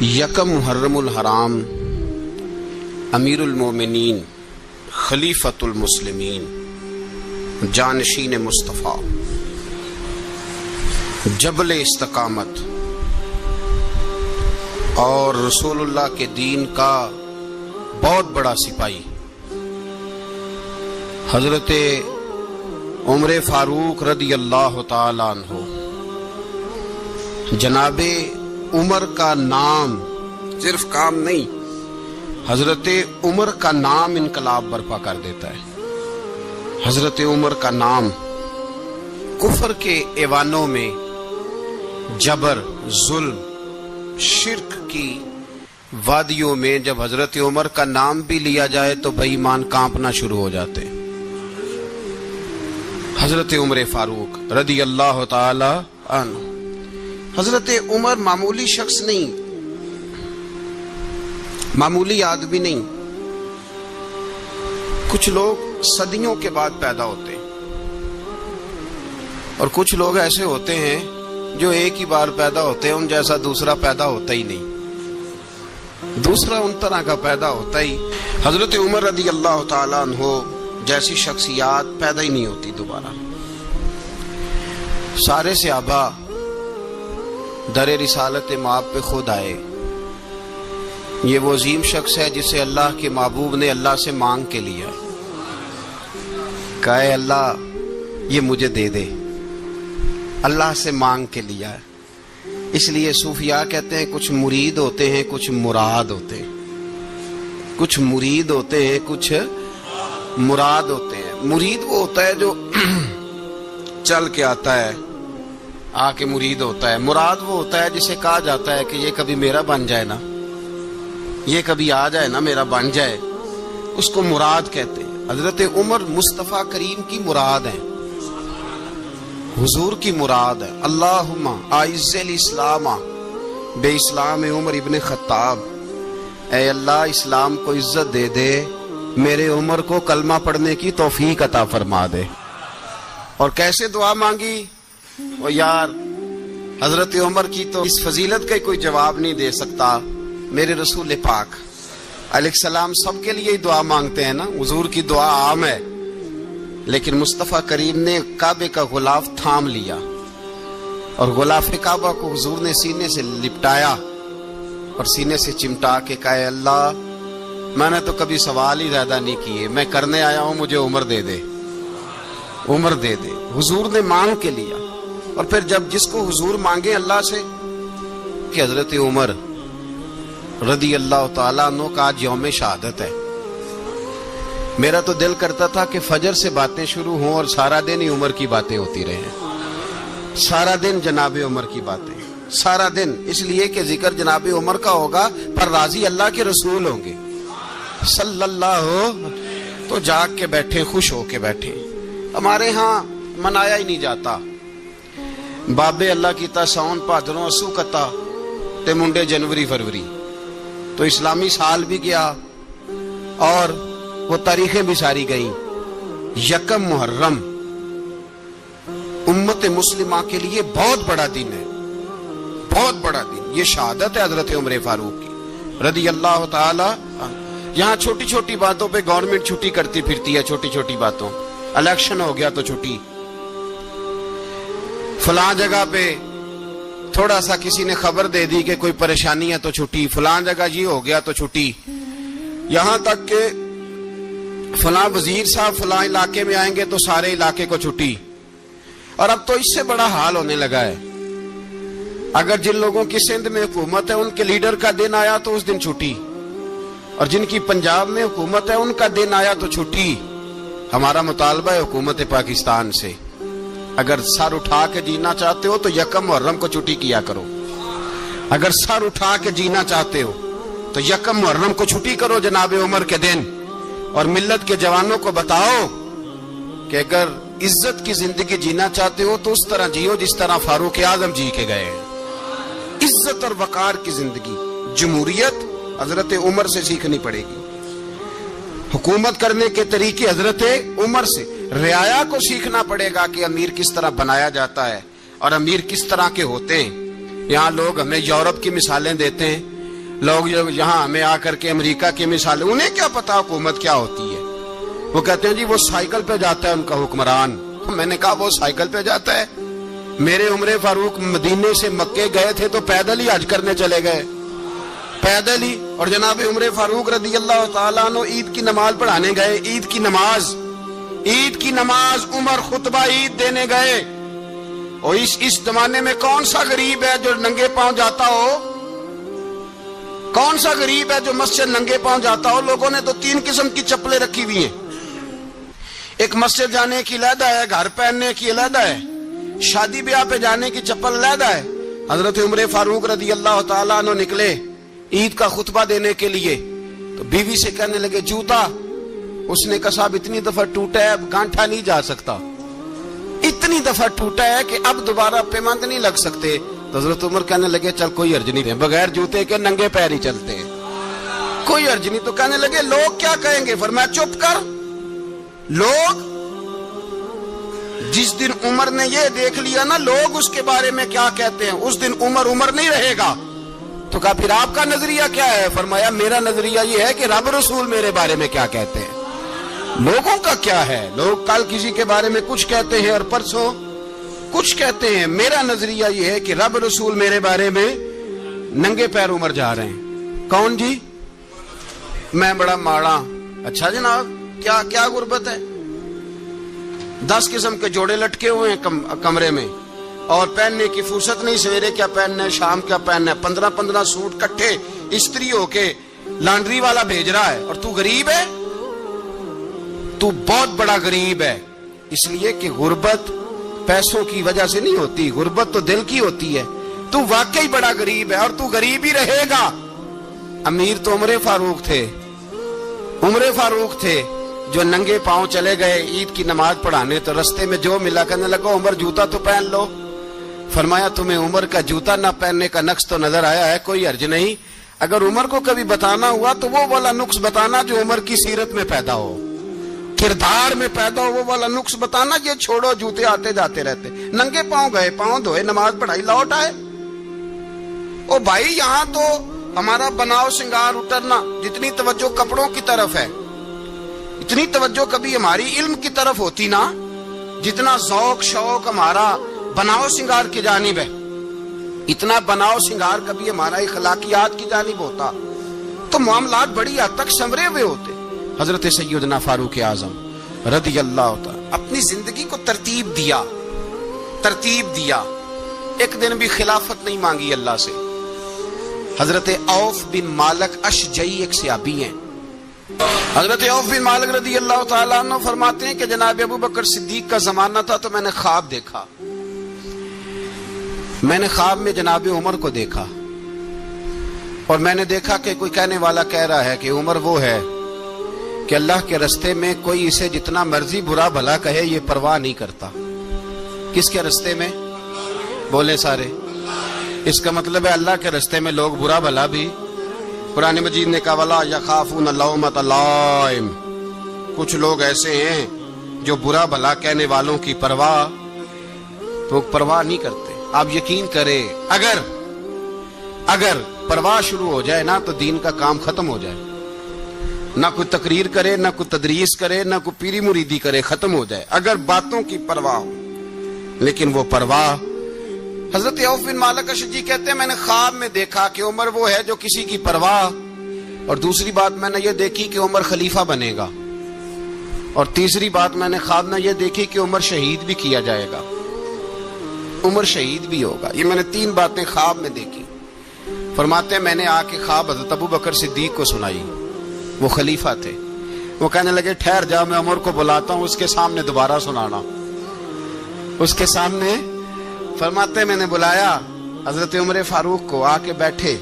یکم محرم الحرام امیر المومنین خلیفۃ المسلمین جانشین مصطفیٰ جبل استقامت اور رسول اللہ کے دین کا بہت بڑا سپاہی حضرت عمر فاروق رضی اللہ تعالی عنہ، جناب عمر کا نام صرف کام نہیں، حضرت عمر کا نام انقلاب برپا کر دیتا ہے۔ حضرت عمر کا نام کفر کے ایوانوں میں جبر، ظلم، شرک کی وادیوں میں جب حضرت عمر کا نام بھی لیا جائے تو بے ایمان کانپنا شروع ہو جاتے ہیں۔ حضرت عمر فاروق رضی اللہ تعالی عنہ، حضرت عمر معمولی شخص نہیں، معمولی آدمی نہیں۔ کچھ لوگ صدیوں کے بعد پیدا ہوتے ہیں اور کچھ لوگ ایسے ہوتے ہیں جو ایک ہی بار پیدا ہوتے ہیں، ان جیسا دوسرا پیدا ہوتا ہی نہیں، دوسرا ان طرح کا پیدا ہوتا ہی۔ حضرت عمر رضی اللہ تعالی عنہ جیسی شخصیات پیدا ہی نہیں ہوتی دوبارہ۔ سارے صحابہ در رسالت مآب پہ خود آئے۔ یہ وہ عظیم شخص ہے جسے اللہ کے محبوب نے اللہ سے مانگ کے لیا، کہا اے اللہ یہ مجھے دے دے، اللہ سے مانگ کے لیا ہے۔ اس لیے صوفیاء کہتے ہیں کچھ مرید ہوتے ہیں، کچھ مراد ہوتے ہیں، کچھ مرید ہوتے ہیں، کچھ مراد ہوتے ہیں۔ مرید وہ ہوتا ہے جو چل کے آتا ہے، آ کے مرید ہوتا ہے۔ مراد وہ ہوتا ہے جسے کہا جاتا ہے کہ یہ کبھی میرا بن جائے نا، یہ کبھی آ جائے نا، میرا بن جائے، اس کو مراد کہتے ہیں۔ حضرت عمر مصطفیٰ کریم کی مراد ہیں، حضور کی مراد ہے۔ اللہم اعز الاسلام بے اسلام عمر ابن خطاب، اے اللہ اسلام کو عزت دے دے، میرے عمر کو کلمہ پڑھنے کی توفیق عطا فرما دے۔ اور کیسے دعا مانگی؟ اور یار حضرت عمر کی تو اس فضیلت کا کوئی جواب نہیں دے سکتا، میرے رسول پاک علیہ السلام سب کے لیے دعا مانگتے ہیں نا، حضور کی دعا عام ہے، لیکن مصطفیٰ کریم نے کعبے کا غلاف تھام لیا اور غلاف کعبہ کو حضور نے سینے سے لپٹایا اور سینے سے چمٹا کے کہا اے اللہ میں نے تو کبھی سوال ہی زیادہ نہیں کیے، میں کرنے آیا ہوں، مجھے عمر دے دے، عمر دے دے۔ حضور نے مانگ کے لیا۔ اور پھر جب جس کو حضور مانگے اللہ سے کہ حضرت عمر رضی اللہ تعالیٰ عنہ کا آج یوم شہادت ہے، میرا تو دل کرتا تھا کہ فجر سے باتیں شروع ہوں اور سارا دن ہی عمر کی باتیں ہوتی رہیں، سارا دن جناب عمر کی باتیں، سارا دن، اس لیے کہ ذکر جناب عمر کا ہوگا پر راضی اللہ کے رسول ہوں گے صلی اللہ، تو جاگ کے بیٹھے، خوش ہو کے بیٹھے۔ ہمارے ہاں منایا ہی نہیں جاتا، بابے اللہ کیتا ساؤن بھادروں اسو کتا تے منڈے جنوری فروری، تو اسلامی سال بھی گیا اور وہ تاریخیں بھی ساری گئیں۔ یکم محرم امت مسلمہ کے لیے بہت بڑا دن ہے، بہت بڑا دن۔ یہ شہادت ہے حضرت عمر فاروق کی رضی اللہ تعالی عنہ۔ یہاں چھوٹی چھوٹی باتوں پہ گورنمنٹ چھٹی کرتی پھرتی ہے، چھوٹی چھوٹی باتوں، الیکشن ہو گیا تو چھٹی، فلاں جگہ پہ تھوڑا سا کسی نے خبر دے دی کہ کوئی پریشانی ہے تو چھٹی، فلاں جگہ یہ ہو گیا تو چھٹی، یہاں تک کہ فلاں وزیر صاحب فلاں علاقے میں آئیں گے تو سارے علاقے کو چھٹی۔ اور اب تو اس سے بڑا حال ہونے لگا ہے، اگر جن لوگوں کی سندھ میں حکومت ہے ان کے لیڈر کا دن آیا تو اس دن چھٹی، اور جن کی پنجاب میں حکومت ہے ان کا دن آیا تو چھٹی۔ ہمارا مطالبہ ہے حکومت پاکستان سے، اگر سر اٹھا کے جینا چاہتے ہو تو یکم محرم کو چھٹی کیا کرو، اگر سر اٹھا کے جینا چاہتے ہو تو یکم محرم کو چھٹی کرو جناب عمر کے دن، اور ملت کے جوانوں کو بتاؤ کہ اگر عزت کی زندگی جینا چاہتے ہو تو اس طرح جیو جس طرح فاروق اعظم جی کے گئے ہیں۔ عزت اور وقار کی زندگی، جمہوریت حضرت عمر سے سیکھنی پڑے گی، حکومت کرنے کے طریقے حضرت عمر سے، رعایا کو سیکھنا پڑے گا کہ امیر کس طرح بنایا جاتا ہے اور امیر کس طرح کے ہوتے ہیں۔ یہاں لوگ ہمیں یورپ کی مثالیں دیتے ہیں لوگ یہاں ہمیں آ کر کے امریکہ کی مثال، انہیں کیا پتا حکومت کیا ہوتی ہے؟ وہ کہتے ہیں جی وہ سائیکل پہ جاتا ہے ان کا حکمران۔ میں نے کہا وہ سائیکل پہ جاتا ہے؟ میرے عمر فاروق مدینے سے مکے گئے تھے تو پیدل ہی حج کرنے چلے گئے، پیدل ہی۔ اور جناب عمر فاروق رضی اللہ تعالیٰ عنہ عید کی نماز پڑھانے گئے، عید کی نماز عمر خطبہ عید دینے گئے۔ اور اس زمانے میں کون سا غریب ہے جو ننگے پاؤں جاتا ہو؟ کون سا غریب ہے جو مسجد ننگے پاؤں جاتا ہو؟ لوگوں نے تو 3 قسم کی چپلیں رکھی ہوئی ہیں، ایک مسجد جانے کی علیحدہ ہے، گھر پہننے کی علیحدہ ہے، شادی بیاہ پہ جانے کی چپل علیحدہ ہے۔ حضرت عمر فاروق رضی اللہ تعالیٰ عنہ نکلے عید کا خطبہ دینے کے لیے، تو بیوی سے کہنے لگے جوتا۔ اس نے کہا صاحب اتنی دفعہ ٹوٹا ہے اب گانٹھا نہیں جا سکتا، اتنی دفعہ ٹوٹا ہے کہ اب دوبارہ پیمند نہیں لگ سکتے۔ تو حضرت عمر کہنے لگے چل کوئی حرج نہیں ہے، بغیر جوتے کے ننگے پیر ہی چلتے ہیں، کوئی حرج نہیں۔ تو کہنے لگے لوگ کیا کہیں گے؟ فرمایا چپ کر، لوگ جس دن عمر نے یہ دیکھ لیا نا لوگ اس کے بارے میں کیا کہتے ہیں، اس دن عمر نہیں رہے گا۔ تو کہا پھر آپ کا نظریہ کیا ہے؟ فرمایا میرا نظریہ یہ ہے کہ رب رسول میرے بارے میں کیا کہتے ہیں، لوگوں کا کیا ہے؟ لوگ کل کسی کے بارے میں کچھ کہتے ہیں اور پرسوں کچھ کہتے ہیں، میرا نظریہ یہ ہے کہ رب رسول میرے بارے میں ننگے پیر عمر جا رہے ہیں۔ کون جی؟ میں بڑا ماڑا۔ اچھا جناب کیا غربت ہے؟ 10 قسم کے جوڑے لٹکے ہوئے ہیں کمرے میں اور پہننے کی فرصت نہیں، سویرے کیا پہننا ہے شام کیا پہننا ہے، 15 سوٹ کٹھے استری ہو کے لانڈری والا بھیج رہا ہے، اور تو غریب ہے، تو بہت بڑا غریب ہے۔ اس لیے کہ غربت پیسوں کی وجہ سے نہیں ہوتی، غربت تو دل کی ہوتی ہے۔ تو واقعی بڑا غریب ہے اور تو غریب ہی رہے گا۔ امیر تو عمر فاروق تھے جو ننگے پاؤں چلے گئے عید کی نماز پڑھانے، تو رستے میں جو ملا کہنے لگا عمر جوتا تو پہن لو۔ فرمایا تمہیں عمر کا جوتا نہ پہننے کا نقص تو نظر آیا ہے، کوئی حرج نہیں۔ اگر عمر کو کبھی بتانا ہوا تو وہ والا نقص بتانا جو عمر کی سیرت میں پیدا ہو، کردار میں پیدا ہو، وہ والا نقص بتانا، یہ چھوڑو جوتے آتے جاتے رہتے۔ ننگے پاؤں گئے، پاؤں دھوئے، نماز پڑھائی، لوٹ آئے۔ او بھائی یہاں تو ہمارا بناؤ سنگار اترنا، جتنی توجہ کپڑوں کی طرف ہے اتنی توجہ کبھی ہماری علم کی طرف ہوتی نا، جتنا ذوق شوق ہمارا بناؤ سنگار کی جانب ہے، اتنا بناؤ سنگار کبھی ہمارا اخلاقیات کی جانب ہوتا تو معاملات بڑی حد تک سنورے ہوئے ہوتے۔ حضرت سیدنا فاروق اعظم رضی اللہ تعالی اپنی زندگی کو ترتیب دیا، ایک دن بھی خلافت نہیں مانگی اللہ سے۔ حضرت عوف بن مالک اشجعی ایک صحابی ہیں، حضرت عوف بن مالک رضی اللہ تعالیٰ عنہ فرماتے ہیں کہ جناب ابو بکر صدیق کا زمانہ تھا تو میں نے خواب دیکھا، میں نے خواب میں جناب عمر کو دیکھا، اور میں نے دیکھا کہ کوئی کہنے والا کہہ رہا ہے کہ عمر وہ ہے کہ اللہ کے رستے میں کوئی اسے جتنا مرضی برا بھلا کہے یہ پرواہ نہیں کرتا۔ کس کے رستے میں؟ بولے سارے۔ اس کا مطلب ہے اللہ کے رستے میں لوگ برا بھلا بھی، قرآن مجید نے کہا وَلَا يَخَافُونَ لَوْمَةَ لَائِمٍ، کچھ لوگ ایسے ہیں جو برا بھلا کہنے والوں کی پرواہ نہیں کرتے۔ آپ یقین کریں اگر پرواہ شروع ہو جائے نا تو دین کا کام ختم ہو جائے، نہ کوئی تقریر کرے، نہ کوئی تدریس کرے، نہ کوئی پیری مریدی کرے، ختم ہو جائے اگر باتوں کی پرواہ ہو۔ لیکن وہ پرواہ، حضرت عوف بن مالک اشجعی کہتے ہیں میں نے خواب میں دیکھا کہ عمر وہ ہے جو کسی کی پرواہ، اور دوسری بات میں نے یہ دیکھی کہ عمر خلیفہ بنے گا، اور تیسری بات میں نے خواب میں یہ دیکھی کہ عمر شہید بھی کیا جائے گا، عمر شہید بھی ہوگا۔ یہ میں نے 3 باتیں خواب میں دیکھی۔ فرماتے ہیں میں نے آ کے خواب حضرت ابو بکر صدیق کو سنائی، وہ خلیفہ تھے۔ وہ کہنے لگے ٹھہر جا، میں عمر کو بلاتا ہوں، اس کے سامنے دوبارہ سنانا، اس کے سامنے۔ فرماتے ہیں میں نے بلایا حضرت عمر فاروق کو، آ کے بیٹھے،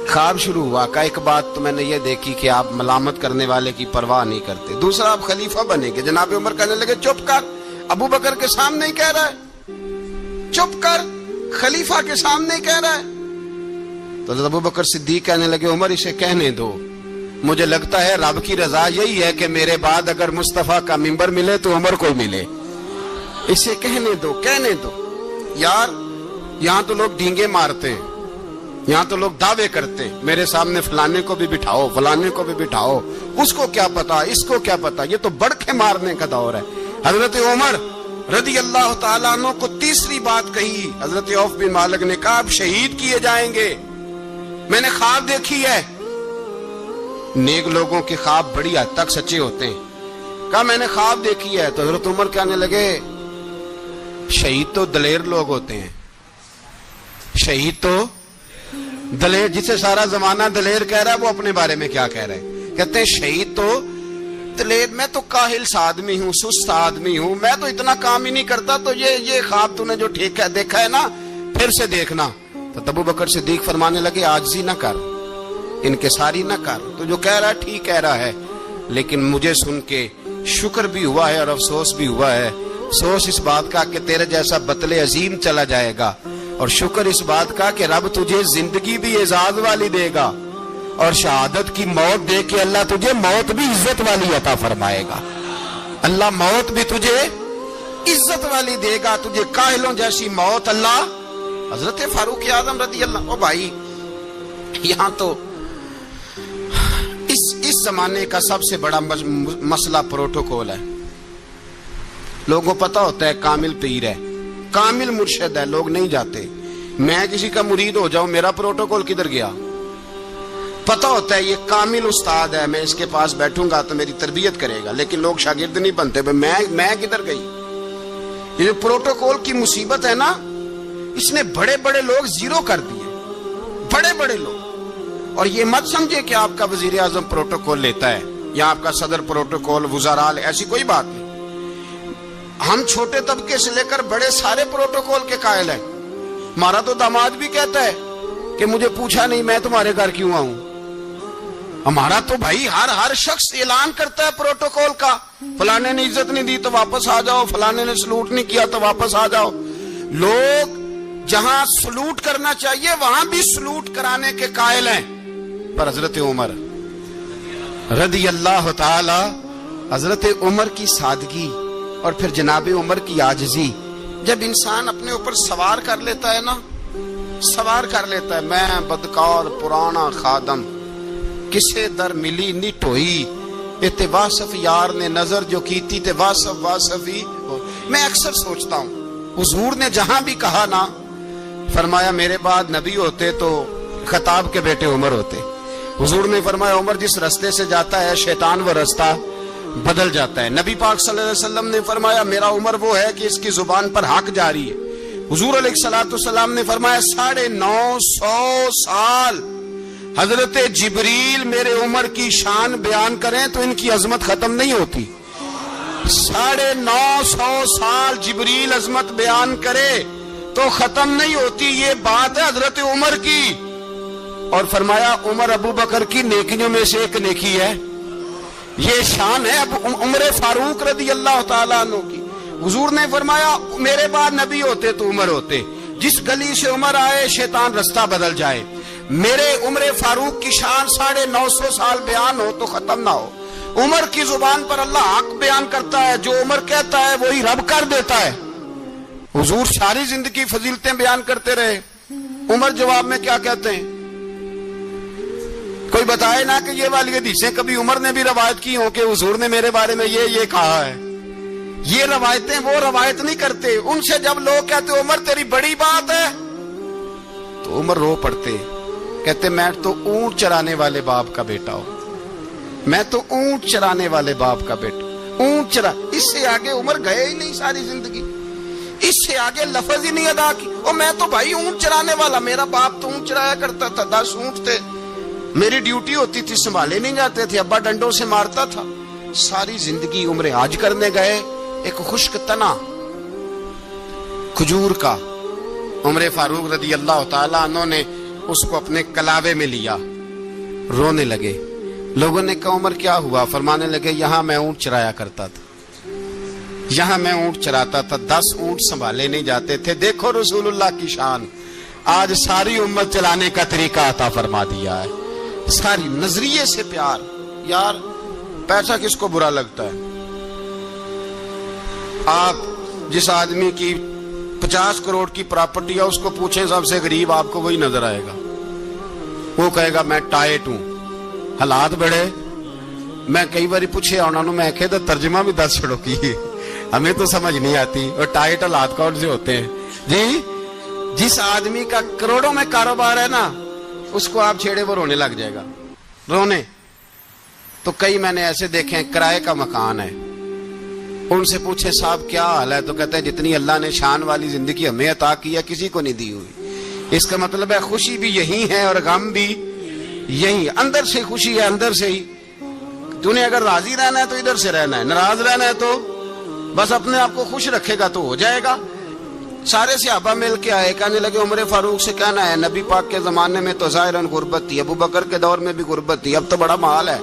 خواب شروع ہوا۔ کا ایک بات تو میں نے یہ دیکھی کہ آپ ملامت کرنے والے کی پرواہ نہیں کرتے، دوسرا آپ خلیفہ بنے گے۔ جناب عمر کہنے لگے چپ کر، ابو بکر کے سامنے ہی کہہ رہا ہے، چپ کر، خلیفہ کے سامنے ہی کہہ رہا ہے۔ تو حضرت ابو بکر صدیق کہنے لگے عمر اسے کہنے دو، مجھے لگتا ہے رب کی رضا یہی ہے کہ میرے بعد اگر مصطفیٰ کا منبر ملے تو عمر کو ملے، اسے کہنے دو۔ یار یہاں تو لوگ ڈینگے مارتے ہیں، یہاں تو لوگ دعوے کرتے میرے سامنے فلانے کو بھی بٹھاؤ، فلانے کو بھی بٹھاؤ، اس کو کیا پتا، اس کو کیا پتا، یہ تو بڑکے مارنے کا دور ہے۔ حضرت عمر رضی اللہ تعالیٰ عنہ کو تیسری بات کہی، حضرت عوف بن مالک نے کہا اب شہید کیے جائیں گے، میں نے خواب دیکھی ہے۔ نیک لوگوں کے خواب بڑی حد تک سچے ہوتے ہیں، کہا میں نے خواب دیکھی ہے۔ تو حضرت عمر کہنے لگے شہید تو دلیر لوگ ہوتے ہیں، شہید تو دلیر، جسے سارا زمانہ دلیر کہہ رہا ہے وہ اپنے بارے میں کیا کہہ رہے ہیں، کہتے ہیں شہید تو دلیر، میں تو کاہل سا آدمی ہوں، سست آدمی ہوں، میں تو اتنا کام ہی نہیں کرتا، تو یہ خواب تو نے جو ٹھیک ہے دیکھا ہے نا پھر سے دیکھنا۔ تو ابو بکر صدیق فرمانے لگے عاجزی نہ کر، انکساری نہ کر، تو جو کہہ رہا ہے ٹھیک کہہ رہا ہے، لیکن مجھے سن کے شکر بھی ہوا ہے اور افسوس بھی ہوا ہے۔ افسوس اس بات کا کہ تیرے جیسا بطل عظیم چلا جائے گا، اور شکر اس بات کا کہ رب تجھے زندگی بھی اعزاز والی دے گا، اور شہادت کی موت دے کے اللہ تجھے موت بھی عزت والی عطا فرمائے گا۔ اللہ موت بھی تجھے عزت والی دے گا، تجھے کاہلوں جیسی موت اللہ۔ حضرت فاروق اعظم رضی اللہ، او بھائی یہاں تو اس زمانے کا سب سے بڑا مسئلہ پروٹوکول ہے۔ لوگوں کو پتا ہوتا ہے کامل پیر ہے، کامل مرشد ہے، لوگ نہیں جاتے۔ میں کسی کا مرید ہو جاؤں، میرا پروٹوکول کدھر گیا؟ پتا ہوتا ہے یہ کامل استاد ہے، میں اس کے پاس بیٹھوں گا تو میری تربیت کرے گا، لیکن لوگ شاگرد نہیں بنتے، میں کدھر گئی؟ یہ جو پروٹوکول کی مصیبت ہے نا، اس نے بڑے بڑے لوگ زیرو کر دیے، بڑے بڑے لوگ۔ اور یہ مت سمجھے کہ آپ کا وزیر اعظم پروٹوکول لیتا ہے یا آپ کا صدر پروٹوکول، وزراء، ایسی کوئی بات نہیں۔ ہم چھوٹے طبقے سے لے کر بڑے سارے پروٹوکول کے قائل ہیں۔ ہمارا تو داماد بھی کہتا ہے کہ مجھے پوچھا نہیں میں تمہارے گھر کیوں آؤں۔ ہمارا تو بھائی ہر شخص اعلان کرتا ہے پروٹوکول کا، فلانے نے عزت نہیں دی تو واپس آ جاؤ، فلانے نے سلوٹ نہیں کیا تو واپس آ جاؤ۔ لوگ جہاں سلوٹ کرنا چاہیے وہاں بھی سلوٹ کرانے کے قائل ہیں، پر حضرت عمر رضی اللہ تعالی، حضرت عمر کی سادگی اور پھر جناب عمر کی عاجزی، جب انسان اپنے اوپر سوار کر لیتا ہے نا، سوار کر لیتا ہے، میں بدکار پرانا خادم، کسے در ملی نی ٹوئی، تے واصف یار نے نظر جو کیتی تے واصف ہی۔ میں اکثر سوچتا ہوں حضور نے جہاں بھی کہا نا، فرمایا میرے بعد نبی ہوتے تو خطاب کے بیٹے عمر ہوتے۔ حضور نے فرمایا عمر جس رستے سے جاتا ہے شیطان وہ رستہ بدل جاتا ہے۔ نبی پاک صلی اللہ علیہ وسلم نے فرمایا میرا عمر وہ ہے کہ اس کی زبان پر حق جاری ہے۔ حضور علیہ الصلوۃ والسلام نے فرمایا 950 سال حضرت جبریل میرے عمر کی شان بیان کریں تو ان کی عظمت ختم نہیں ہوتی۔ 950 سال جبریل عظمت بیان کرے تو ختم نہیں ہوتی۔ یہ بات ہے حضرت عمر کی، اور فرمایا عمر ابو بکر کی نیکیوں میں سے ایک نیکی ہے، یہ شان ہے اب عمر فاروق رضی اللہ تعالیٰ عنہ کی۔ حضور نے فرمایا میرے بعد نبی ہوتے تو عمر ہوتے، جس گلی سے عمر آئے شیطان رستہ بدل جائے۔ میرے عمر فاروق کی شان 950 سال بیان ہو تو ختم نہ ہو۔ عمر کی زبان پر اللہ حق بیان کرتا ہے، جو عمر کہتا ہے وہی رب کر دیتا ہے۔ حضور ساری زندگی فضیلتیں بیان کرتے رہے، عمر جواب میں کیا کہتے ہیں؟ کوئی بتائے نا کہ یہ والی حدیثیں کبھی عمر نے بھی روایت کی ہوں کہ حضور نے میرے بارے میں یہ کہا ہے۔ یہ روایتیں وہ روایت نہیں کرتے، ان سے جب لوگ کہتے عمر تیری بڑی بات ہے تو عمر رو پڑتے، کہتے میں تو اونٹ چرانے والے باپ کا بیٹا ہوں، میں تو اونٹ چرانے والے باپ کا بیٹا، اونٹ چرا۔ اس سے آگے عمر گئے ہی نہیں ساری زندگی، اس سے آگے لفظ ہی نہیں ادا کی۔ اور میں تو بھائی اونٹ چرانے والا، میرا باپ تو اونٹ چرایا کرتا تھا، 10 اونٹ تھے، میری ڈیوٹی ہوتی تھی، سنبھالے نہیں جاتے تھے، ابا ڈنڈوں سے مارتا تھا۔ ساری زندگی عمر حج کرنے گئے، ایک خشک تنا کھجور کا عمر فاروق رضی اللہ تعالیٰ عنہ نے اس کو اپنے کلاوے میں لیا، رونے لگے۔ لوگوں نے کہا عمر کیا ہوا؟ فرمانے لگے یہاں میں اونٹ چرایا کرتا تھا، یہاں میں اونٹ چراتا تھا، 10 اونٹ سنبھالے نہیں جاتے تھے۔ دیکھو رسول اللہ کی شان، آج ساری امت چلانے کا طریقہ عطا فرما دیا ہے، ساری نظریے سے پیار۔ یار پیسہ کس کو برا لگتا ہے؟ آپ جس آدمی کی 50 کروڑ کی پراپرٹی ہے اس کو پوچھیں سب سے غریب، آپ کو وہی نظر آئے گا۔ وہ کہے گا میں ٹائٹ ہوں. حالات بڑے میں کئی باری پوچھے انہوں نے، میں کہتا ترجمہ بھی 10 چھڑو کی ہمیں تو سمجھ نہیں آتی. اور ٹائٹ حالات کون سے ہوتے ہیں جی؟ جس آدمی کا کروڑوں میں کاروبار ہے نا، اس کو آپ چھیڑے وہ رونے لگ جائے گا. رونے تو کئی میں نے ایسے دیکھے ہیں، کرائے کا مکان ہے، ان سے پوچھے صاحب کیا حال ہے، تو کہتے ہیں جتنی اللہ نے شان والی زندگی ہمیں عطا کی ہے کسی کو نہیں دی ہوئی. اس کا مطلب ہے خوشی بھی یہی ہے اور غم بھی یہی. اندر سے خوشی ہے، اندر سے ہی. تو نے اگر راضی رہنا ہے تو ادھر سے رہنا ہے، ناراض رہنا ہے تو بس اپنے آپ کو خوش رکھے گا تو ہو جائے گا. سارے صحابہ مل کے آئے، کہنے لگے عمر فاروق سے کہنا ہے نبی پاک کے زمانے میں تو ظاہراً غربت تھی، ابو بکر کے دور میں بھی غربت تھی، اب تو بڑا مال ہے.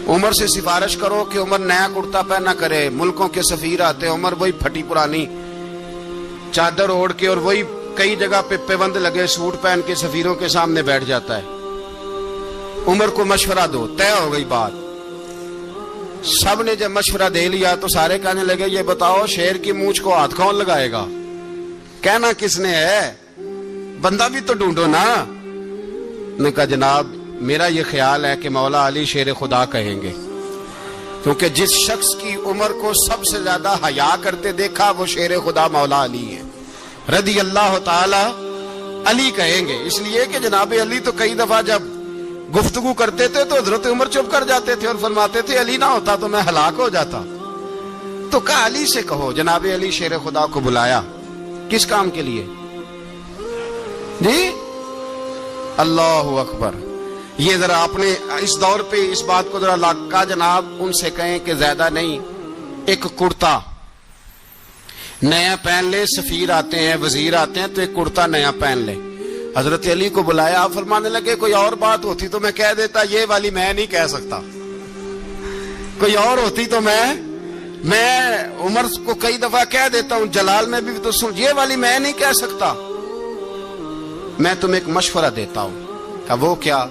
عمر سے سفارش کرو کہ عمر نیا کرتا پہنا کرے. ملکوں کے سفیر آتے، عمر وہی پھٹی پرانی چادر اوڑھ کے اور وہی کئی جگہ پہ پیوند لگے سوٹ پہن کے سفیروں کے سامنے بیٹھ جاتا ہے. عمر کو مشورہ دو، طے ہو گئی بات. سب نے جب مشورہ دے لیا تو سارے کہنے لگے یہ بتاؤ شیر کی مونچھ کو ہاتھ کون لگائے گا؟ کہنا کس نے ہے؟ بندہ بھی تو ڈھونڈو نا. نے کہا جناب میرا یہ خیال ہے کہ مولا علی شیر خدا کہیں گے، کیونکہ جس شخص کی عمر کو سب سے زیادہ حیا کرتے دیکھا وہ شیر خدا مولا علی ہے رضی اللہ تعالی. علی کہیں گے اس لیے کہ جناب علی تو کئی دفعہ جب گفتگو کرتے تھے تو حضرت عمر چپ کر جاتے تھے اور فرماتے تھے علی نہ ہوتا تو میں ہلاک ہو جاتا. تو کہا علی سے کہو. جناب علی شیر خدا کو بلایا. کس کام کے لیے جی؟ اللہ اکبر. یہ ذرا اپنے اس دور پہ اس بات کو ذرا لاکا جناب ان سے کہیں کہ زیادہ نہیں، ایک کرتا نیا پہن لے. سفیر آتے ہیں، وزیر آتے ہیں تو ایک کرتا نیا پہن لے. حضرت علی کو بلایا. آپ فرمانے لگے کوئی اور بات ہوتی تو میں کہہ دیتا، یہ والی میں نہیں کہہ سکتا. کوئی اور ہوتی تو میں عمر کو کئی دفعہ کہہ دیتا ہوں، جلال میں بھی تو سن، یہ والی میں نہیں کہہ سکتا. میں تمہیں ایک مشورہ دیتا ہوں. کہا وہ کیا؟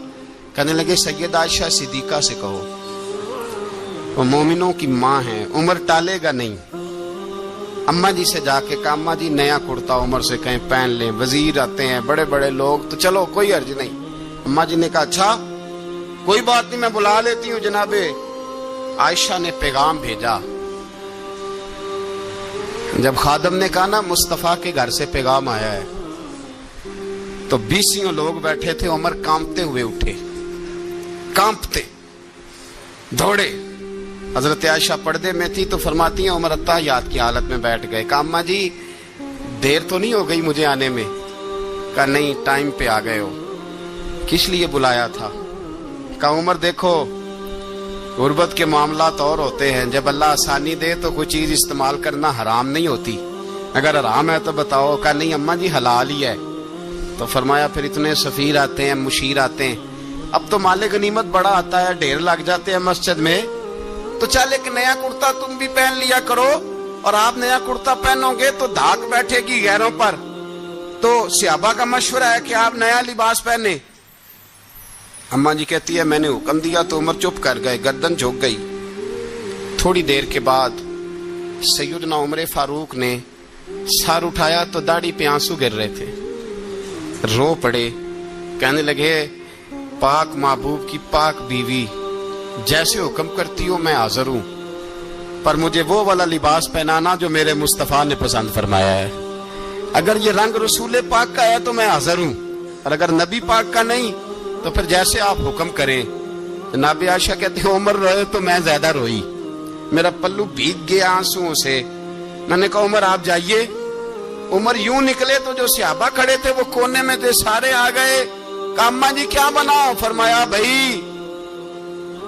کہنے لگے سیدہ عائشہ صدیقہ سے کہو، وہ مومنوں کی ماں ہیں، عمر ٹالے گا نہیں. اماں جی سے جا کے کہا اماں جی نیا کرتا عمر سے کہیں پہن لیں. وزیر آتے ہیں، بڑے بڑے لوگ، تو چلو کوئی حرج نہیں. اماں جی نے کہا اچھا کوئی بات نہیں میں بلا لیتی ہوں. جناب عائشہ نے پیغام بھیجا. جب خادم نے کہا نا مصطفیٰ کے گھر سے پیغام آیا ہے، تو 20 لوگ بیٹھے تھے. عمر کانپتے ہوئے اٹھے، کانپتے دوڑے. حضرت عائشہ پردے میں تھی تو فرماتی ہیں عمر اتحیات کی حالت میں بیٹھ گئے. کہا اماں جی دیر تو نہیں ہو گئی مجھے آنے میں؟ کہا نہیں ٹائم پہ آ گئے ہو. کس لیے بلایا تھا؟ کہا عمر دیکھو غربت کے معاملات اور ہوتے ہیں، جب اللہ آسانی دے تو کوئی چیز استعمال کرنا حرام نہیں ہوتی، اگر حرام ہے تو بتاؤ. کہا نہیں اماں جی حلال ہی ہے. تو فرمایا پھر اتنے سفیر آتے ہیں، مشیر آتے ہیں، اب تو مال غنیمت بڑا آتا ہے، ڈھیر لگ جاتے ہیں مسجد میں، تو چل ایک نیا کرتا تم بھی پہن لیا کرو. اور آپ نیا کرتا پہنو گے تو دھاک بیٹھے گی غیروں پر. تو صحابہ کا مشورہ ہے کہ آپ نیا لباس پہنے. اماں جی کہتی ہے میں نے حکم دیا تو عمر چپ کر گئے، گردن جھک گئی. تھوڑی دیر کے بعد سیدنا عمر فاروق نے سر اٹھایا تو داڑھی پہ آنسو گر رہے تھے. رو پڑے، کہنے لگے پاک محبوب کی پاک بیوی جیسے حکم کرتی ہو میں حاضر ہوں، پر مجھے وہ والا لباس پہنانا جو میرے مصطفیٰ نے پسند فرمایا ہے. اگر یہ رنگ رسول پاک کا ہے تو میں حاضر ہوں، اور اگر نبی پاک کا نہیں تو پھر جیسے آپ حکم کریں. جناب عائشہ کہتے ہیں عمر روئے تو میں زیادہ روئی، میرا پلو بھیگ گیا آنسوؤں سے. میں نے کہا عمر آپ جائیے. عمر یوں نکلے تو جو صحابہ کھڑے تھے وہ کونے میں تھے، سارے آ گئے. کہا اماں جی کیا بنا؟ فرمایا بھائی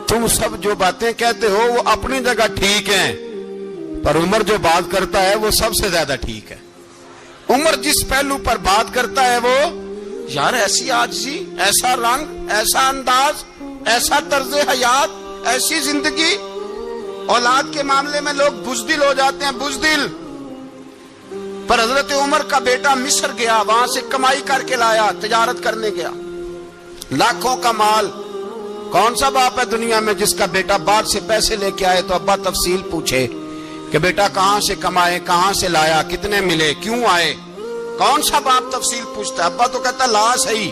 تم سب جو باتیں کہتے ہو وہ اپنی جگہ ٹھیک ہیں، پر عمر جو بات کرتا ہے وہ سب سے زیادہ ٹھیک ہے. عمر جس پہلو پر بات کرتا ہے وہ یار ایسی عاجزی، ایسا رنگ، ایسا انداز، ایسا طرز حیات، ایسی زندگی. اولاد کے معاملے میں لوگ بزدل ہو جاتے ہیں، بزدل. پر حضرت عمر کا بیٹا مصر گیا، وہاں سے کمائی کر کے لایا، تجارت کرنے گیا، لاکھوں کا مال. کون سا باپ ہے دنیا میں جس کا بیٹا باہر سے پیسے لے کے آئے تو ابا تفصیل پوچھے کہ بیٹا کہاں سے کمائے، کہاں سے لایا، کتنے ملے، کیوں آئے؟ کون سا باپ تفصیل پوچھتا ہے؟ ابا تو کہتا لا صحیح،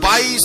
22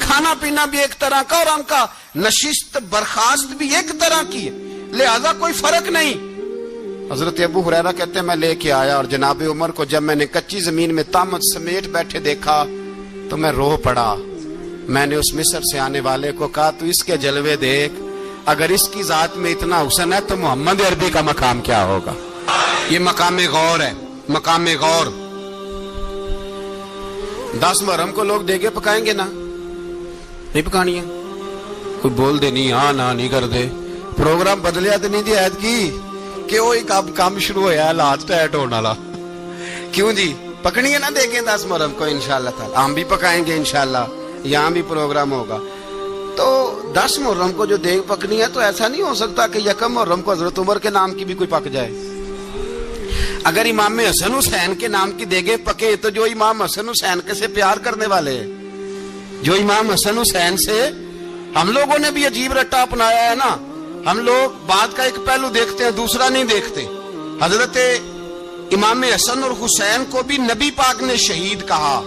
کھانا پینا بھی ایک طرح کا، اور ان کا نشست برخاست بھی ایک طرح کی ہے، لہذا کوئی فرق نہیں۔ حضرت ابو ہریرہ کہتے ہیں میں لے کے آیا، اور جناب عمر کو جب میں نے کچی زمین میں تامت سمیٹ بیٹھے دیکھا تو میں رو پڑا۔ میں نے اس مصر سے آنے والے کو کہا تو اس کے جلوے دیکھ، اگر اس کی ذات میں اتنا حسن ہے تو محمد عربی کا مقام کیا ہوگا۔ یہ مقام غور ہے، مقام غور۔ 10 محرم کو لوگ دیگے پکائیں گے نا، نہیں پکانی ہے، کوئی بول دے نہیں، ہاں نہ نہیں کر دے، پروگرام بدلیا تو نہیں دی عید کی کہ وہ ایک اب کام شروع ہوا ہے لاسٹ ٹائٹ ہونے والا، کیوں جی پکنی ہے نا دیکھیں 10 محرم کو انشاءاللہ تعالی، ہم بھی پکائیں گے انشاءاللہ، یہاں بھی پروگرام ہوگا۔ تو 10 محرم کو جو دیگ پکنی ہے تو ایسا نہیں ہو سکتا کہ 1 محرم کو حضرت عمر کے نام کی بھی کوئی پک جائے۔ اگر امام حسن حسین کے نام کی دیگیں پکے تو جو امام حسن حسین کے سے پیار کرنے والے ہیں، جو امام حسن حسین سے ہم لوگوں نے بھی عجیب رٹا اپنایا ہے نا، ہم لوگ بات کا ایک پہلو دیکھتے ہیں دوسرا نہیں دیکھتے۔ حضرت امام حسن اور حسین کو بھی نبی پاک نے شہید کہا،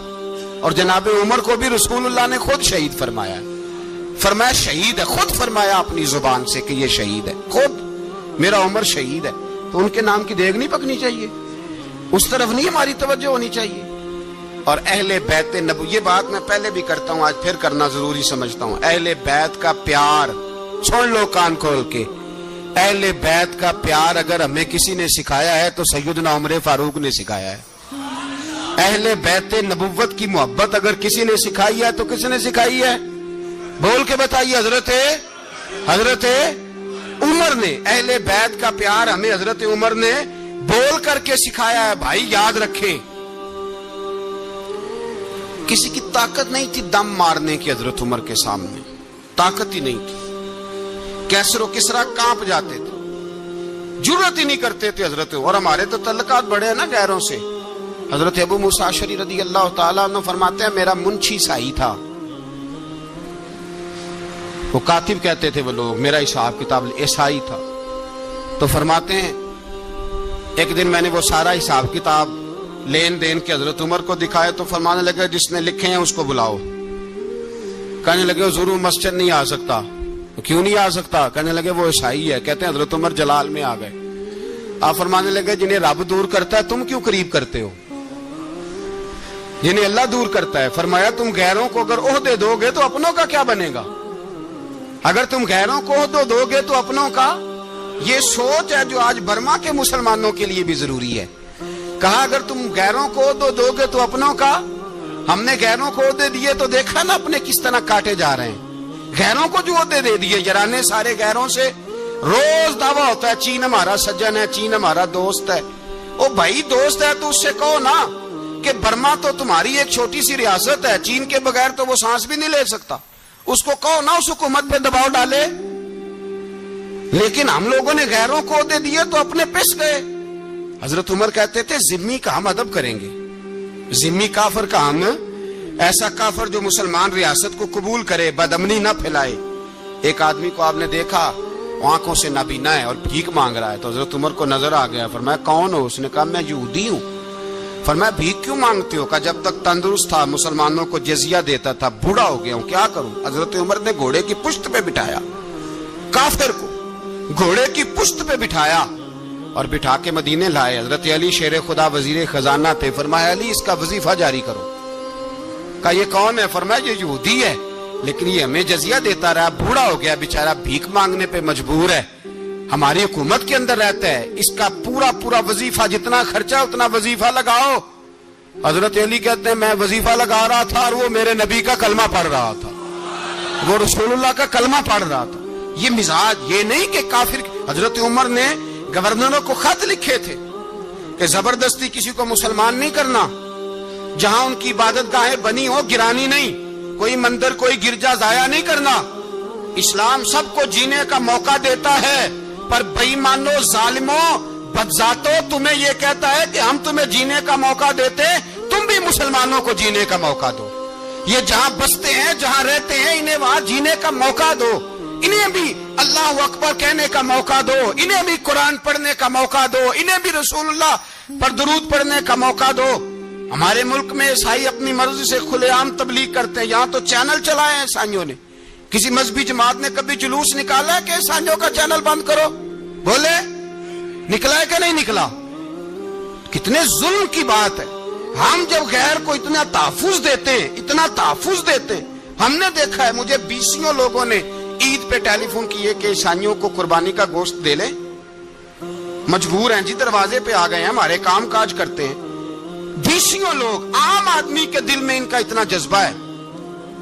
اور جناب عمر کو بھی رسول اللہ نے خود شہید فرمایا، فرمایا شہید ہے، خود فرمایا اپنی زبان سے کہ یہ شہید ہے، خود میرا عمر شہید ہے۔ تو ان کے نام کی دیگ نہیں پکنی چاہیے، اس طرف نہیں ہماری توجہ ہونی چاہیے۔ اور اہل بیت نبو، یہ بات میں پہلے بھی کرتا ہوں آج پھر کرنا ضروری سمجھتا ہوں، اہل بیت کا پیار سن لو کان کھول کے، اہل بیت کا پیار اگر ہمیں کسی نے سکھایا ہے تو سیدنا عمر فاروق نے سکھایا ہے۔ اہل بیت نبوت کی محبت اگر کسی نے سکھائی ہے تو کس نے سکھائی ہے؟ بول کے بتائیے، حضرت عمر نے۔ اہل بیت کا پیار ہمیں حضرت عمر نے بول کر کے سکھایا ہے۔ بھائی یاد رکھیں، کسی کی طاقت نہیں تھی دم مارنے کی حضرت عمر کے سامنے، طاقت ہی نہیں تھی، کیسر و کسرا کانپ جاتے تھے، جرأت ہی نہیں کرتے تھے حضرت۔ اور ہمارے تو تعلقات بڑے ہیں نا غیروں سے۔ حضرت ابو موسیٰ اشعری رضی اللہ تعالیٰ عنہ فرماتے ہیں میرا منشی سائی تھا، وہ کاتب کہتے تھے وہ لوگ، میرا حساب کتاب عیسائی تھا۔ تو فرماتے ہیں ایک دن میں نے وہ سارا حساب کتاب لین دین کے حضرت عمر کو دکھائے تو فرمانے لگے جس نے لکھے ہیں اس کو بلاؤ۔ کہنے لگے ضرور مسجد نہیں آ سکتا۔ کیوں نہیں آ سکتا؟ کہنے لگے وہ عیسائی ہے۔ کہتے ہیں حضرت عمر جلال میں آ گئے۔ آپ فرمانے لگے جنہیں رب دور کرتا ہے تم کیوں قریب کرتے ہو؟ جنہیں اللہ دور کرتا ہے۔ فرمایا تم غیروں کو اگر عہدے دو گے تو اپنوں کا کیا بنے گا؟ اگر تم غیروں کو عہدے دو گے تو اپنوں کا۔ یہ سوچ ہے جو آج برما کے مسلمانوں کے لیے بھی ضروری ہے۔ کہا اگر تم غیروں کو عہدے دو گے تو اپنوں کا۔ ہم نے غیروں کو عہدے دیے تو دیکھا نا اپنے کس طرح کاٹے جا رہے ہیں۔ غیروں کو جو عہدے دے دیے یارانے سارے غیروں سے، روز دعویٰ ہوتا ہے چین ہمارا سجن ہے، چین ہمارا دوست ہے۔ او بھائی دوست ہے تو اس سے کہو نا کہ برما تو تمہاری ایک چھوٹی سی ریاست ہے، چین کے بغیر تو وہ سانس بھی نہیں لے سکتا، اس کو کہو نا اس حکومت پہ دباؤ ڈالے۔ لیکن ہم لوگوں نے غیروں کو عہدے دیے تو اپنے پس گئے۔ حضرت عمر کہتے تھے ذمی کا ہم ادب کریں گے، ذمی کافر کا ہم، ایسا کافر جو مسلمان ریاست کو قبول کرے، بدامنی نہ پھیلائے۔ ایک آدمی کو آپ نے دیکھا آنکھوں سے نابینا ہے اور بھیک مانگ رہا ہے، تو حضرت عمر کو نظر آ گیا۔ فرمایا کون ہو؟ اس نے کہا میں یہودی ہوں۔ فرمایا بھیک کیوں مانگتے ہو؟ کہا جب تک تندرست تھا مسلمانوں کو جزیہ دیتا تھا، بوڑھا ہو گیا ہوں کیا کروں؟ حضرت عمر نے گھوڑے کی پشت پہ بٹھایا، کافر کو گھوڑے کی پشت پہ بٹھایا اور بٹھا کے مدینے لائے۔ حضرت علی شیر خدا وزیر خزانہ تھے۔ فرمایا علی اس کا وظیفہ جاری کرو۔ کہا یہ کون ہے؟ فرمایا یہ یہودی ہے لیکن یہ ہمیں جزیہ دیتا رہا، بوڑھا ہو گیا بیچارہ، بھیک مانگنے پہ مجبور ہے، ہماری حکومت کے اندر رہتا ہے، اس کا پورا وظیفہ جتنا خرچہ اتنا وظیفہ لگاؤ۔ حضرت علی کہتے ہیں میں وظیفہ لگا رہا تھا اور وہ میرے نبی کا کلمہ پڑھ رہا تھا، وہ رسول اللہ کا کلمہ پڑھ رہا تھا۔ یہ مزاج، یہ نہیں کہ کافر۔ حضرت عمر نے گورنروں کو خط لکھے تھے کہ زبردستی کسی کو مسلمان نہیں کرنا، جہاں ان کی عبادت گاہیں بنی ہو گرانی نہیں، کوئی مندر کوئی گرجا ضائع نہیں کرنا۔ اسلام سب کو جینے کا موقع دیتا ہے، پر بے ایمانو ظالموں بدذاتوں تمہیں یہ کہتا ہے کہ ہم تمہیں جینے کا موقع دیتے، تم بھی مسلمانوں کو جینے کا موقع دو۔ یہ جہاں بستے ہیں جہاں رہتے ہیں انہیں وہاں جینے کا موقع دو، انہیں بھی اللہ اکبر کہنے کا موقع دو، انہیں بھی قرآن پڑھنے کا موقع دو، انہیں بھی رسول اللہ پر درود پڑھنے کا موقع دو۔ ہمارے ملک میں عیسائی اپنی مرضی سے کھلے عام تبلیغ کرتے ہیں. یہاں تو چینل چلائے ہیں عیسائیوں نے. کسی مذہبی جماعت نے کبھی جلوس نکالا ہے کہ عیسائیوں کا چینل بند کرو؟ بولے نکلا ہے کہ نہیں نکلا؟ کتنے ظلم کی بات ہے. ہم جب غیر کو اتنا تحفظ دیتے ہیں، اتنا تحفظ دیتے ہیں. ہم نے دیکھا ہے، مجھے بیسیوں لوگوں نے عید پہ ٹیلی فون کیے کہ عیسائیوں کو قربانی کا گوشت دے لیں. مجبور ہیں جی، دروازے پہ آ گئے ہیں، ہمارے کام کاج کرتے ہیں. بیسیوں لوگ، عام آدمی کے دل میں ان کا اتنا جذبہ ہے.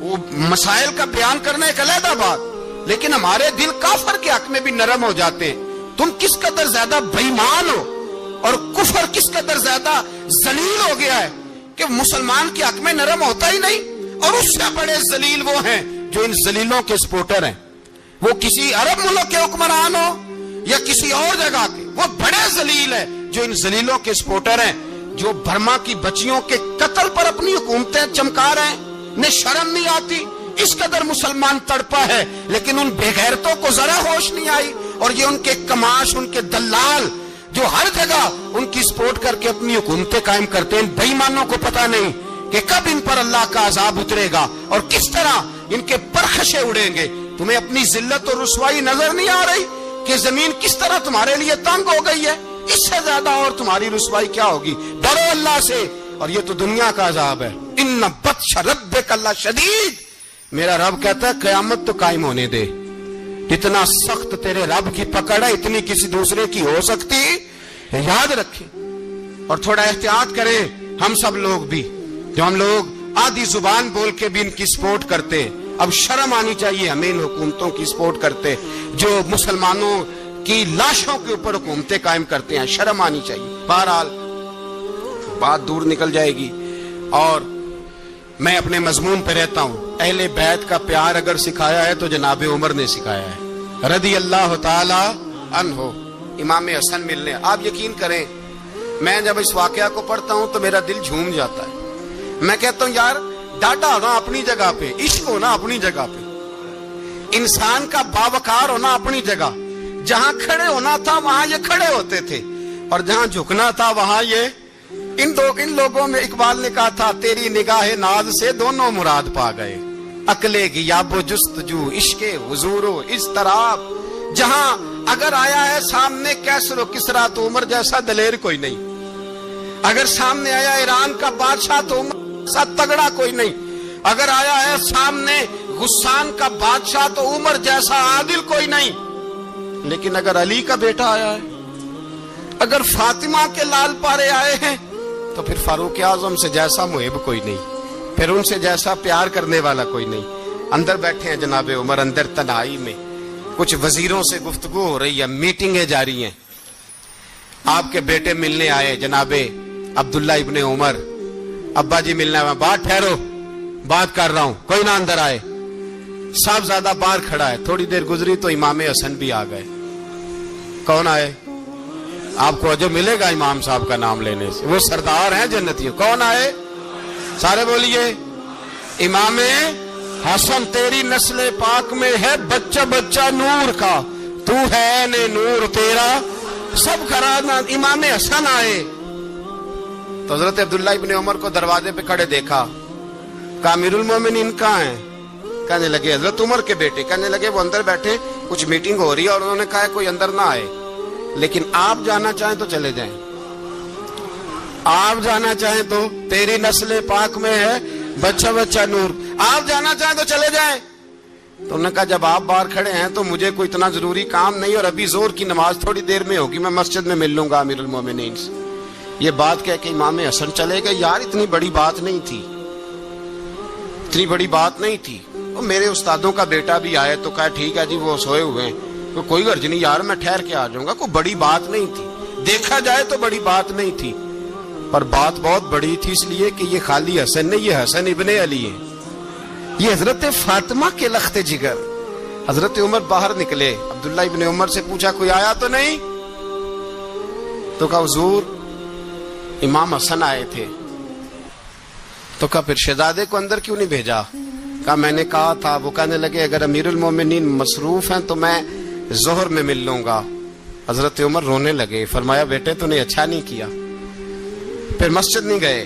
وہ مسائل کا بیان کرنا ایک علیحدہ بات، لیکن ہمارے دل کافر کے حق میں بھی نرم ہو جاتے ہیں. تم کس قدر زیادہ بے ایمان ہو اور کفر کس قدر زیادہ ذلیل ہو گیا ہے کہ مسلمان کے حق میں نرم ہوتا ہی نہیں. اور اس سے بڑے ذلیل وہ ہیں جو ان ذلیلوں کے سپورٹر ہیں. وہ کسی عرب ملک کے حکمران ہو یا کسی اور جگہ کے، وہ بڑے ذلیل ہیں جو ان ذلیلوں کے سپورٹر ہیں، جو برما کی بچیوں کے قتل پر اپنی حکومتیں چمکا رہے ہیں. انہیں شرم نہیں آتی. اس قدر مسلمان تڑپا ہے، لیکن ان بے غیرتوں کو ذرا ہوش نہیں آئی. اور یہ ان کے کماش، ان کے دلال جو ہر جگہ ان کی سپورٹ کر کے اپنی حکومتیں قائم کرتے ہیں، بے ایمانوں کو پتہ نہیں کہ کب ان پر اللہ کا عذاب اترے گا اور کس طرح ان کے پرخشے اڑیں گے. تمہیں اپنی ذلت اور رسوائی نظر نہیں آ رہی کہ زمین کس طرح تمہارے لیے تنگ ہو گئی ہے؟ اس سے زیادہ اور تمہاری رسوائی کیا ہوگی؟ ڈرو اللہ سے. اور یہ تو دنیا کا عذاب ہے. ان بطش ربک لشدید. میرا رب کہتا ہے قیامت تو قائم ہونے دے. اتنا سخت تیرے رب کی پکڑ ہے، اتنی کسی دوسرے کی ہو سکتی؟ یاد رکھیں اور تھوڑا احتیاط کریں. ہم سب لوگ بھی، جو ہم لوگ آدھی زبان بول کے بھی ان کی سپورٹ کرتے ہیں، اب شرم آنی چاہیے ہمیں ان حکومتوں کی سپورٹ کرتے جو مسلمانوں کی لاشوں کے اوپر حکومتیں قائم کرتے ہیں. شرم آنی چاہیے. بہرحال بات دور نکل جائے گی اور میں اپنے مضمون پہ رہتا ہوں. اہل بیت کا پیار اگر سکھایا ہے تو جناب عمر نے سکھایا ہے رضی اللہ تعالی عنہ. امام حسن ملنے، آپ یقین کریں میں جب اس واقعہ کو پڑھتا ہوں تو میرا دل جھوم جاتا ہے. میں کہتا ہوں یار ڈاٹا ہونا اپنی جگہ پہ، عشق ہونا اپنی جگہ پہ، انسان کا باوقار ہونا اپنی جگہ. جہاں کھڑے ہونا تھا وہاں یہ کھڑے ہوتے تھے، اور جہاں جھکنا تھا وہاں یہ. ان لوگوں میں اقبال نے کہا تھا تیری نگاہ ناز سے دونوں مراد پا گئے. عقل غیاب و جستجو، عشق حضور و اضطراب. جہاں اگر آیا ہے سامنے کیسر و کسرا تو عمر جیسا دلیر کوئی نہیں. اگر سامنے آیا ایران کا بادشاہ تو عمر جیسا تگڑا کوئی نہیں. اگر آیا ہے سامنے غسان کا بادشاہ تو عمر جیسا عادل کوئی نہیں. لیکن اگر علی کا بیٹا آیا ہے، اگر فاطمہ کے لال پارے آئے ہیں تو پھر فاروق اعظم سے جیسا محب کوئی نہیں، پھر ان سے جیسا پیار کرنے والا کوئی نہیں. اندر بیٹھے ہیں جناب عمر، اندر تنہائی میں کچھ وزیروں سے گفتگو ہو رہی ہے، میٹنگیں جاری ہیں. آپ کے بیٹے ملنے آئے جناب عبداللہ ابن عمر. ابا جی ملنا ہے. بات ٹھہرو، بات کر رہا ہوں، کوئی نہ اندر آئے. صاحبزادہ باہر کھڑا ہے. تھوڑی دیر گزری تو امام حسن بھی آ گئے. کون آئے؟ آپ کو جو ملے گا امام صاحب کا نام لینے سے، وہ سردار ہیں جنتیوں. کون آئے؟ سارے بولیے. امام حسن تیری نسل پاک میں ہے بچہ بچہ نور کا، تو ہے نے نور تیرا سب کرانا. امام حسن آئے تو حضرت عبداللہ ابن عمر کو دروازے پہ کھڑے دیکھا. کہا امیر المومنین کہاں ہیں؟ کہنے لگے حضرت عمر کے بیٹے. کہنے لگے وہ اندر بیٹھے، کچھ میٹنگ ہو رہی ہے اور انہوں نے کہا کوئی اندر نہ آئے، لیکن آپ جانا چاہیں تو چلے جائیں. آپ جانا چاہیں تو تیری نسل پاک میں ہے بچہ بچہ نور، آپ جانا چاہیں تو چلے جائیں. تو انہوں نے کہا جب آپ باہر کھڑے ہیں تو مجھے کوئی اتنا ضروری کام نہیں، اور ابھی زور کی نماز تھوڑی دیر میں ہوگی، میں مسجد میں مل لوں گا امیر المومنین سے. یہ بات کہہ کے امام حسن چلے گئے. یار اتنی بڑی بات نہیں تھی، اتنی بڑی بات نہیں تھی. اور میرے استادوں کا بیٹا بھی آئے تو کہا ٹھیک ہے جی وہ سوئے ہوئے ہیں، کوئی غرض نہیں یار میں ٹھہر کے آ جاؤں گا. کوئی بڑی بات نہیں تھی، دیکھا جائے تو بڑی بات نہیں تھی، پر بات بہت بڑی تھی اس لیے کہ یہ خالی حسن نہیں، یہ حسن ابن علی ہے، یہ حضرت فاطمہ کے لخت جگر. حضرت عمر باہر نکلے. عبداللہ ابن عمر سے پوچھا کوئی آیا تو نہیں؟ تو کہا حضور امام حسن آئے تھے. تو کہا پھر شہزادے کو اندر کیوں نہیں بھیجا؟ کہا میں نے کہا تھا. وہ کہنے لگے اگر امیر المومنین مصروف ہیں تو میں ظہر میں مل لوں گا. حضرت عمر رونے لگے. فرمایا بیٹے تو نے اچھا نہیں کیا. پھر مسجد نہیں گئے،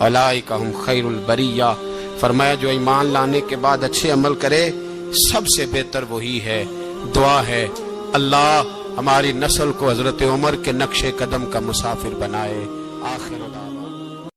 اولئک هم خیر البریہ، فرمایا جو ایمان لانے کے بعد اچھے عمل کرے سب سے بہتر وہی ہے۔ دعا ہے اللہ ہماری نسل کو حضرت عمر کے نقش قدم کا مسافر بنائے۔ آخر دعوانا